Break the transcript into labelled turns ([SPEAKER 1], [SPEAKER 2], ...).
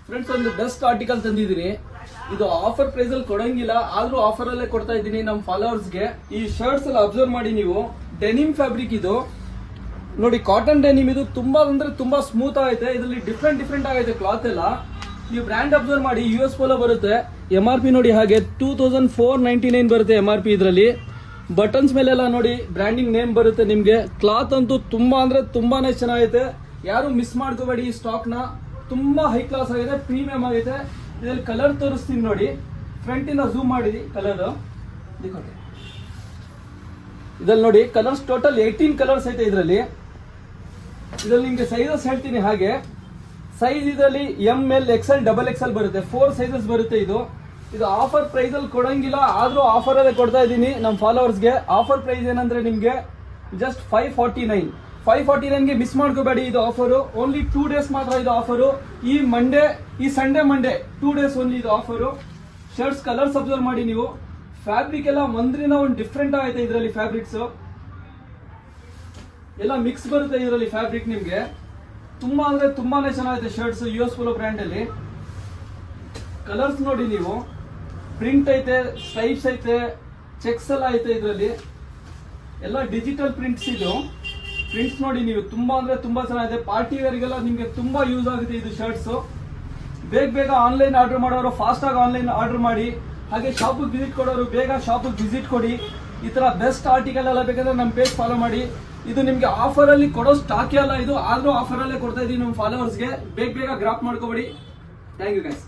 [SPEAKER 1] Friends, ಒಂದು best article ತಂದಿದ್ದೀನಿ. ಇದು ಆಫರ್ ಪ್ರೈಸ್ ಅಲ್ಲಿ ಕೊಡಂಗಿಲ್ಲ, ಆದ್ರೂ ಆಫರ್ ಅಲ್ಲೇ ಕೊಡ್ತಾ ಇದ್ದೀನಿ ನಮ್ಮ ಫಾಲೋವರ್ಸ್ಗೆ. ಈ ಶರ್ಟ್ಸ್ ಎಲ್ಲ ಅಬ್ಸರ್ವ್ ಮಾಡಿ ನೀವು. ಡೆನಿಮ್ ಫ್ಯಾಬ್ರಿಕ್ ಇದು ನೋಡಿ, ಕಾಟನ್ ಡೆನಿಮ್. ಇದು ತುಂಬಾ ಅಂದ್ರೆ ತುಂಬಾ ಸ್ಮೂತ್ ಆಗೈತೆ. ಇದರಲ್ಲಿ ಡಿಫ್ರೆಂಟ್ ಆಗೈತೆ ಕ್ಲಾತ್ ಎಲ್ಲ. ನೀವು ಬ್ರ್ಯಾಂಡ್ ಅಬ್ಸರ್ವ್ ಮಾಡಿ, US ಪೋಲೋ ಬರುತ್ತೆ. MRP ನೋಡಿ ಹಾಗೆ 2499 ಬರುತ್ತೆ MRP. ಇದರಲ್ಲಿ ಬಟನ್ಸ್ ಮೇಲೆಲ್ಲ ನೋಡಿ ಬ್ರ್ಯಾಂಡಿಂಗ್ ನೇಮ್ ಬರುತ್ತೆ ನಿಮ್ಗೆ. ಕ್ಲಾತ್ ಅಂತೂ ತುಂಬಾ ಅಂದ್ರೆ ತುಂಬಾನೇ ಚೆನ್ನಾಗೈತೆ. ಯಾರು ಮಿಸ್ ಮಾಡ್ಕೋಬೇಡಿ ಈ ಸ್ಟಾಕ್ ನ. ತುಂಬಾ ಹೈ ಕ್ಲಾಸ್ ಆಗಿದೆ, ಪ್ರೀಮಿಯಂ ಆಗೈತೆ. ಇದರಲ್ಲಿ ಕಲರ್ ತೋರಿಸ್ತೀನಿ ನೋಡಿ. ಫ್ರಂಟ್ ಇಂದ ಝೂಮ್ ಮಾಡಿದಿ ಕಲರ್ ಇದ್ರಲ್ಲಿ ನೋಡಿ. ಕಲರ್ಸ್ ಟೋಟಲ್ 18 ಕಲರ್ಸ್ ಐತೆ ಇದರಲ್ಲಿ. ನಿಮ್ಗೆ ಸೈಜಸ್ ಹೇಳ್ತೀನಿ ಹಾಗೆ. ಸೈಜ್ ಇದರಲ್ಲಿ ML XL XXL ಬರುತ್ತೆ. 4 ಸೈಜಸ್ ಬರುತ್ತೆ. ಇದು ಆಫರ್ ಪ್ರೈಸ್ ಅಲ್ಲಿ ಕೊಡಂಗಿಲ್ಲ, ಆದ್ರೂ ಆಫರ್ ಅಲ್ಲೇ ಕೊಡ್ತಾ ಇದ್ದೀನಿ ನಮ್ಮ ಫಾಲೋವರ್ಸ್ಗೆ. ಆಫರ್ ಪ್ರೈಸ್ ಏನಂದ್ರೆ ನಿಮ್ಗೆ ಜಸ್ಟ್ 549 ಗೆ ಮಿಸ್ ಮಾಡ್ಕೋಬೇಡಿ. ಇದು ಆಫರು ಓನ್ಲಿ 2 ಡೇಸ್ ಮಾತ್ರ. ಇದು ಆಫರು ಈ ಸಂಡೇ ಮಂಡೇ 2 ಡೇಸ್ ಓನ್ಲಿ ಇದು ಆಫರು. ಶರ್ಟ್ಸ್ ಕಲರ್ಸ್ ಅಬ್ಸರ್ವ್ ಮಾಡಿ ನೀವು. ಫ್ಯಾಬ್ರಿಕ್ ಎಲ್ಲ ಒಂದ್ರಿಂದ ಒಂದು ಡಿಫ್ರೆಂಟ್ ಆಗೈತೆ ಇದರಲ್ಲಿ. ಫ್ಯಾಬ್ರಿಕ್ಸ್ ಎಲ್ಲ ಮಿಕ್ಸ್ ಬರುತ್ತೆ ಇದರಲ್ಲಿ. ಫ್ಯಾಬ್ರಿಕ್ ನಿಮ್ಗೆ ತುಂಬಾ ಅಂದ್ರೆ ತುಂಬಾನೇ ಚೆನ್ನಾಗೈತೆ ಶರ್ಟ್ಸ್ US ಪೋಲೋ ಬ್ರ್ಯಾಂಡ್ ಅಲ್ಲಿ. ಕಲರ್ಸ್ ನೋಡಿ ನೀವು. ಪ್ರಿಂಟ್ ಐತೆ, ಸ್ಟ್ರೈಪ್ಸ್ ಐತೆ, ಚೆಕ್ಸ್ ಎಲ್ಲ ಐತೆ ಇದರಲ್ಲಿ. ಎಲ್ಲ ಡಿಜಿಟಲ್ ಪ್ರಿಂಟ್ಸ್. ಇದು ಪ್ರಿಂಟ್ಸ್ ನೋಡಿ ನೀವು. ತುಂಬಾ ಅಂದ್ರೆ ತುಂಬಾ ಚೆನ್ನಾಗಿದೆ. ಪಾರ್ಟಿ ವೇರ್ಗೆಲ್ಲ ನಿಮ್ಗೆ ತುಂಬಾ ಯೂಸ್ ಆಗುತ್ತೆ ಇದು ಶರ್ಟ್ಸ್. ಬೇಗ ಆನ್ಲೈನ್ ಆರ್ಡರ್ ಮಾಡೋರು ಫಾಸ್ಟ್ ಆಗಿ ಆನ್ಲೈನ್ ಆರ್ಡರ್ ಮಾಡಿ. ಹಾಗೆ ಶಾಪಿಗೆ ವಿಸಿಟ್ ಕೊಡೋರು ಬೇಗ ಶಾಪಿಗೆ ವಿಸಿಟ್ ಕೊಡಿ. ಈ ತರ ಬೆಸ್ಟ್ ಆರ್ಟಿಕಲ್ ಎಲ್ಲ ಬೇಕಾದ್ರೆ ನಮ್ಮ ಪೇಜ್ ಫಾಲೋ ಮಾಡಿ. ಇದು ನಿಮ್ಗೆ ಆಫರ್ ಅಲ್ಲಿ ಕೊಡೋ ಸ್ಟಾಕ್ ಅಲ್ಲ ಇದು, ಆದ್ರೂ ಆಫರ್ ಅಲ್ಲೇ ಕೊಡ್ತಾ ಇದೀವಿ ನಮ್ಮ ಫಾಲೋವರ್ಸ್ಗೆ. ಬೇಗ ಗ್ರಾಪ್ ಮಾಡ್ಕೋಬೇಡಿ. Thank you guys.